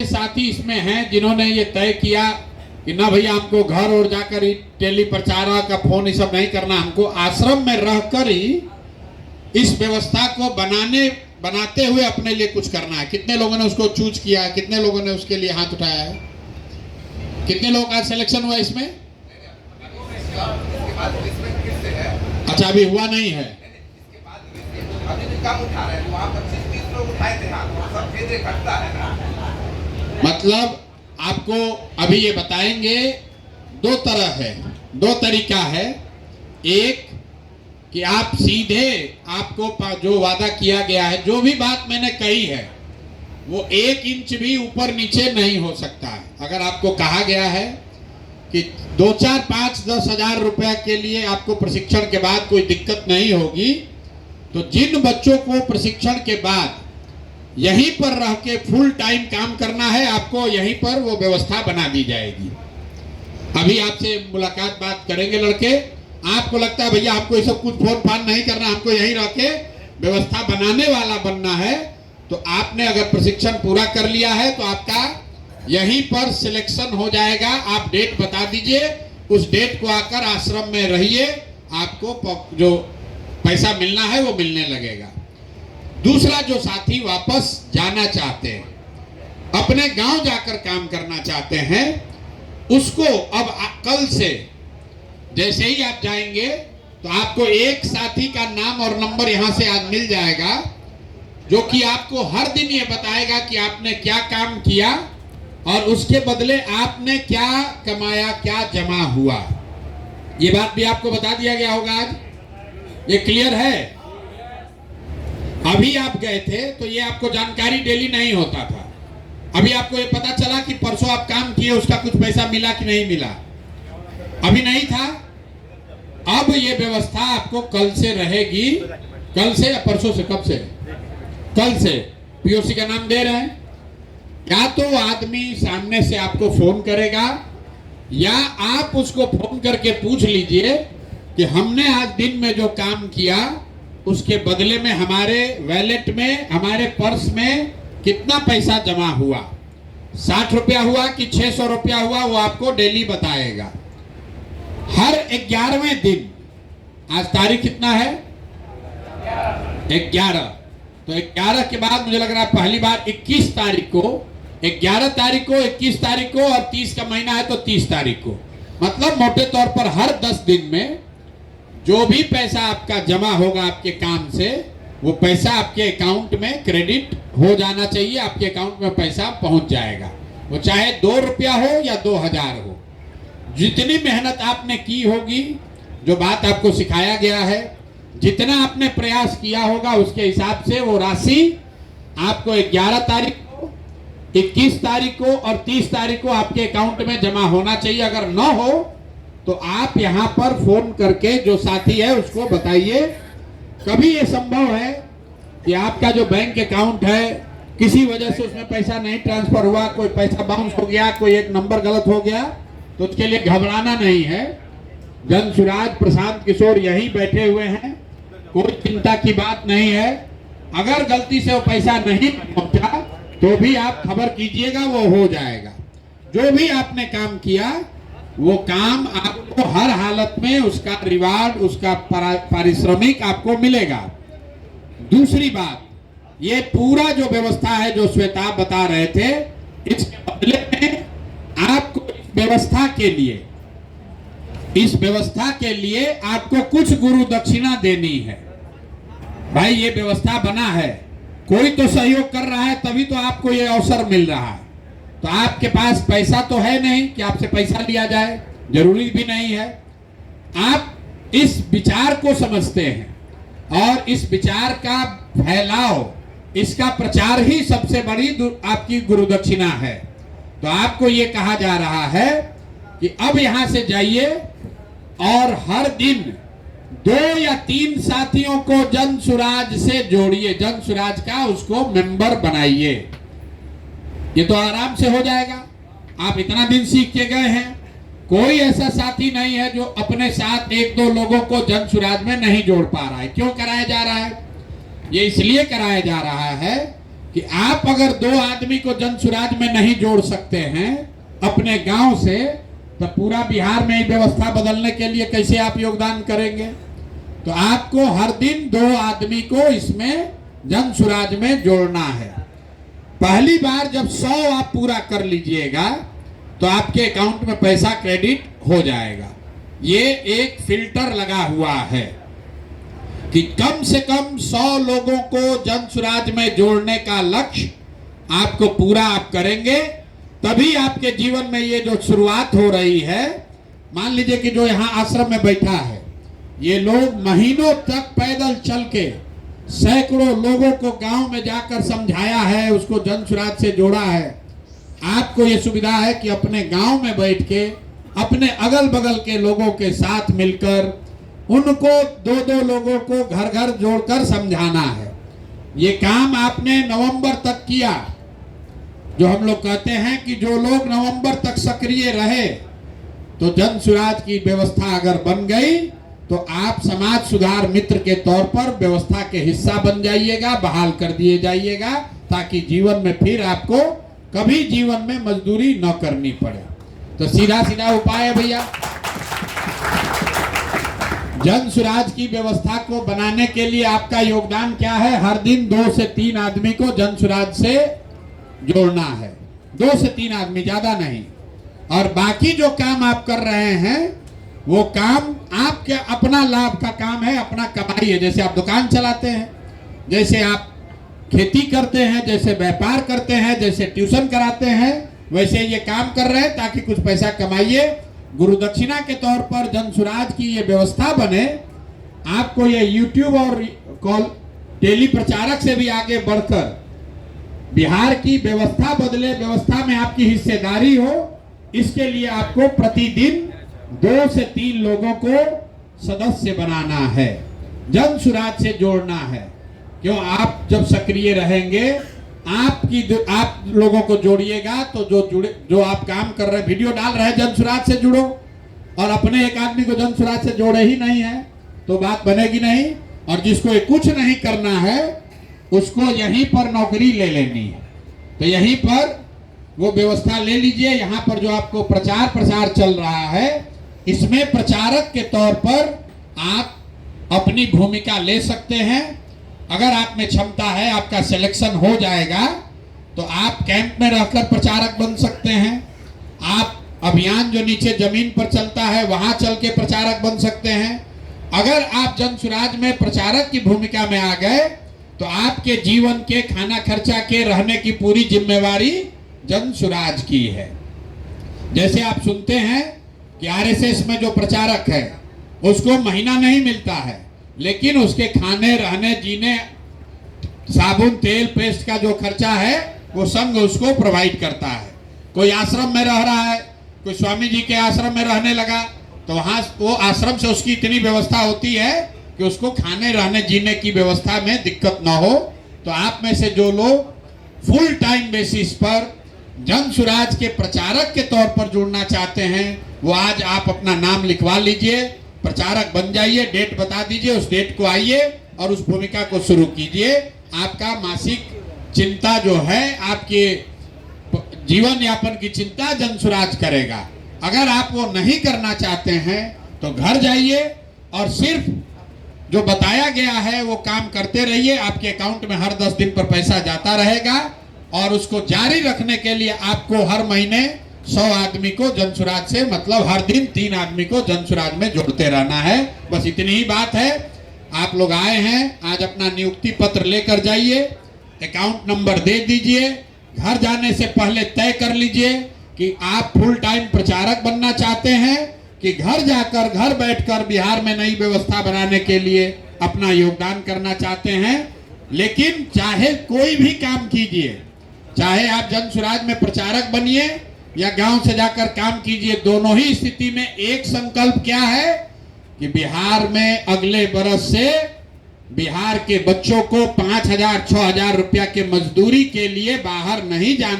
साथी इसमें हैं जिन्होंने ये तय किया कि ना भैया हमको घर और जाकर ही टेली प्रचार का फोन ये सब नहीं करना, हमको आश्रम में रहकर ही इस व्यवस्था को बनाते हुए अपने लिए कुछ करना है। कितने लोगों ने उसको चूज किया है, कितने लोगों ने उसके लिए हाथ उठाया है, कितने लोगों का सिलेक्शन हुआ इसमें? अच्छा, अभी हुआ नहीं है। मतलब आपको अभी ये बताएंगे, दो तरह है, दो तरीका है। एक कि आप सीधे, आपको जो वादा किया गया है, जो भी बात मैंने कही है वो 1 इंच भी ऊपर नीचे नहीं हो सकता है। अगर आपको कहा गया है कि 2, 4, 5, 10 हजार रुपया के लिए आपको प्रशिक्षण के बाद कोई दिक्कत नहीं होगी, तो जिन बच्चों को प्रशिक्षण के बाद यहीं पर रह के फुल टाइम काम करना है, आपको यहीं पर वो व्यवस्था बना दी जाएगी। अभी आपसे मुलाकात बात करेंगे लड़के। आपको लगता है भैया आपको ये सब कुछ फोन फान नहीं करना, हमको यहीं रह के व्यवस्था बनाने वाला बनना है, तो आपने अगर प्रशिक्षण पूरा कर लिया है तो आपका यहीं पर सिलेक्शन हो जाएगा। आप डेट बता दीजिए, उस डेट को आकर आश्रम में रहिए, आपको जो पैसा मिलना है वो मिलने लगेगा। दूसरा, जो साथी वापस जाना चाहते हैं, अपने गांव जाकर काम करना चाहते हैं, उसको अब कल से जैसे ही आप जाएंगे तो आपको एक साथी का नाम और नंबर यहां से आज मिल जाएगा, जो कि आपको हर दिन ये बताएगा कि आपने क्या काम किया और उसके बदले आपने क्या कमाया, क्या जमा हुआ। ये बात भी आपको बता दिया गया होगा आज। ये क्लियर है? अभी आप गए थे तो ये आपको जानकारी डेली नहीं होता था। अभी आपको ये पता चला कि परसों आप काम किए, उसका कुछ पैसा मिला कि नहीं मिला, अभी नहीं था। अब ये व्यवस्था आपको कल से रहेगी। कल से या परसों से? कब से? कल से। पीओसी का नाम दे रहे हैं। या तो आदमी सामने से आपको फोन करेगा, या आप उसको फोन करके पूछ लीजिए कि हमने आज दिन में जो काम किया उसके बदले में हमारे वैलेट में, हमारे पर्स में कितना पैसा जमा हुआ, 60 रुपया हुआ कि 600 रुपया हुआ, वो आपको डेली बताएगा। हर 11वें दिन, आज तारीख कितना है? 11। तो 11 के बाद मुझे लग रहा है पहली बार 21 तारीख को, 11 तारीख को, 21 तारीख को, और 30 का महीना है तो 30 तारीख को, मतलब मोटे तौर पर हर 10 दिन में जो भी पैसा आपका जमा होगा आपके काम से, वो पैसा आपके अकाउंट में क्रेडिट हो जाना चाहिए। आपके अकाउंट में पैसा पहुंच जाएगा, वो चाहे 2 रुपया हो या 2000 हो। जितनी मेहनत आपने की होगी, जो बात आपको सिखाया गया है, जितना आपने प्रयास किया होगा, उसके हिसाब से वो राशि आपको 11 तारीख को, 21 तारीख को और 30 तारीख को आपके अकाउंट में जमा होना चाहिए। अगर न हो तो आप यहां पर फोन करके जो साथी है उसको बताइए। कभी ये संभव है कि आपका जो बैंक अकाउंट है किसी वजह से उसमें पैसा नहीं ट्रांसफर हुआ, कोई पैसा बाउंस हो गया, कोई एक नंबर गलत हो गया, तो उसके लिए घबराना नहीं है। जन सुराज प्रशांत किशोर यहीं बैठे हुए हैं, कोई चिंता की बात नहीं है। अगर गलती से वो पैसा नहीं पहुंचा तो भी आप खबर कीजिएगा, वो हो जाएगा। जो भी आपने काम किया वो काम आपको हर हालत में उसका रिवार्ड, उसका पारिश्रमिक आपको मिलेगा। दूसरी बात, ये पूरा जो व्यवस्था है जो श्वेता बता रहे थे, इसके बदले में आपको इस व्यवस्था के लिए आपको कुछ गुरु दक्षिणा देनी है। भाई ये व्यवस्था बना है, कोई तो सहयोग कर रहा है, तभी तो आपको ये अवसर मिल रहा है। तो आपके पास पैसा तो है नहीं कि आपसे पैसा लिया जाए, जरूरी भी नहीं है। आप इस विचार को समझते हैं और इस विचार का फैलाव, इसका प्रचार ही सबसे बड़ी आपकी गुरुदक्षिणा है। तो आपको ये कहा जा रहा है कि अब यहां से जाइए और हर दिन 2 या 3 साथियों को जन सुराज से जोड़िए, जन सुराज का उसको मेंबर बनाइए। ये तो आराम से हो जाएगा। आप इतना दिन सीख के गए हैं, कोई ऐसा साथी नहीं है जो अपने साथ 1-2 लोगों को जन सुराज में नहीं जोड़ पा रहा है। क्यों कराया जा रहा है? ये इसलिए कराया जा रहा है कि आप अगर 2 आदमी को जन सुराज में नहीं जोड़ सकते हैं अपने गांव से, तो पूरा बिहार में व्यवस्था बदलने के लिए कैसे आप योगदान करेंगे? तो आपको हर दिन 2 आदमी को इसमें जन सुराज में जोड़ना है। पहली बार जब 100 आप पूरा कर लीजिएगा तो आपके अकाउंट में पैसा क्रेडिट हो जाएगा। ये एक फिल्टर लगा हुआ है कि कम से कम 100 लोगों को जन सुराज में जोड़ने का लक्ष्य आपको पूरा आप करेंगे, तभी आपके जीवन में ये जो शुरुआत हो रही है। मान लीजिए कि जो यहाँ आश्रम में बैठा है, ये लोग महीनों तक पैदल चल के सैकड़ों लोगों को गांव में जाकर समझाया है, उसको जन सुराज से जोड़ा है। आपको ये सुविधा है कि अपने गांव में बैठ के अपने अगल बगल के लोगों के साथ मिलकर उनको 2-2 लोगों को घर घर जोड़कर समझाना है। ये काम आपने नवंबर तक किया। जो हम लोग कहते हैं कि जो लोग नवंबर तक सक्रिय रहे, तो जन सुराज की व्यवस्था अगर बन गई तो आप समाज सुधार मित्र के तौर पर व्यवस्था के हिस्सा बन जाइएगा, बहाल कर दिए जाइएगा, ताकि जीवन में फिर आपको कभी जीवन में मजदूरी न करनी पड़े। तो सीधा सीधा उपाय है भैया, जन सुराज की व्यवस्था को बनाने के लिए आपका योगदान क्या है? हर दिन 2 से 3 आदमी को जन सुराज से जोड़ना है। 2 से 3 आदमी, ज्यादा नहीं। और बाकी जो काम आप कर रहे हैं वो काम आपके अपना लाभ का काम है, अपना कमाई है। जैसे आप दुकान चलाते हैं, जैसे आप खेती करते हैं, जैसे व्यापार करते हैं, जैसे ट्यूशन कराते हैं, वैसे ये काम कर रहे हैं ताकि कुछ पैसा कमाइए। गुरु दक्षिणा के तौर पर जन सुराज की ये व्यवस्था बने। आपको ये यूट्यूब और कॉल टेली प्रचारक से भी आगे बढ़कर बिहार की व्यवस्था बदले, व्यवस्था में आपकी हिस्सेदारी हो, इसके लिए आपको प्रतिदिन 2 से 3 लोगों को सदस्य बनाना है, जन सुराज से जोड़ना है। क्यों? आप जब सक्रिय रहेंगे, आप लोगों को जोड़िएगा तो जो आप काम कर रहे हैं, वीडियो डाल रहे हैं, जन सुराज से जुड़ो। और अपने एक आदमी को जन सुराज से जोड़े ही नहीं है तो बात बनेगी नहीं। और जिसको कुछ नहीं करना है उसको यहीं पर नौकरी ले लेनी है, तो यहीं पर वो व्यवस्था ले लीजिए। यहाँ पर जो आपको प्रचार प्रसार चल रहा है, इसमें प्रचारक के तौर पर आप अपनी भूमिका ले सकते हैं। अगर आप में क्षमता है, आपका सिलेक्शन हो जाएगा तो आप कैंप में रहकर प्रचारक बन सकते हैं। आप अभियान जो नीचे जमीन पर चलता है वहां चल के प्रचारक बन सकते हैं। अगर आप जन सुराज में प्रचारक की भूमिका में आ गए तो आपके जीवन के खाना खर्चा के रहने की पूरी जिम्मेवारी जन सुराज की है। जैसे आप सुनते हैं कि आरएसएस में जो प्रचारक है उसको महीना नहीं मिलता है, लेकिन उसके खाने, रहने, जीने, साबुन, तेल, पेस्ट का जो खर्चा है वो संघ उसको प्रोवाइड करता है। कोई आश्रम में रह रहा है, कोई स्वामी जी के आश्रम में रहने लगा, तो वहां वो आश्रम से उसकी इतनी व्यवस्था होती है कि उसको खाने, रहने, जीने की व्यवस्था में दिक्कत ना हो। तो आप में से जो लोग फुल टाइम बेसिस पर जन सुराज के प्रचारक के तौर पर जुड़ना चाहते हैं, वो आज आप अपना नाम लिखवा लीजिए, प्रचारक बन जाइए। डेट बता दीजिए, उस डेट को आइए और उस भूमिका को शुरू कीजिए। आपका मासिक चिंता जो है, आपके जीवन यापन की चिंता जन सुराज करेगा। अगर आप वो नहीं करना चाहते हैं तो घर जाइए और सिर्फ जो बताया गया है वो काम करते रहिए। आपके अकाउंट में हर 10 दिन पर पैसा जाता रहेगा और उसको जारी रखने के लिए आपको हर महीने 100 आदमी को जन सुराज से, मतलब हर दिन 3 आदमी को जन सुराज में जोड़ते रहना है। बस इतनी ही बात है। आप लोग आए हैं, आज अपना नियुक्ति पत्र लेकर जाइए, अकाउंट नंबर दे दीजिए। घर जाने से पहले तय कर लीजिए कि आप फुल टाइम प्रचारक बनना चाहते हैं कि घर जाकर, घर बैठकर बिहार में नई व्यवस्था बनाने के लिए अपना योगदान करना चाहते हैं। लेकिन चाहे कोई भी काम कीजिए, चाहे आप जन सुराज में प्रचारक बनिए या गांव से जाकर काम कीजिए, दोनों ही स्थिति में एक संकल्प क्या है कि बिहार में अगले बरस से बिहार के बच्चों को 5,000 6,000 रुपया के मजदूरी के लिए बाहर नहीं जाना।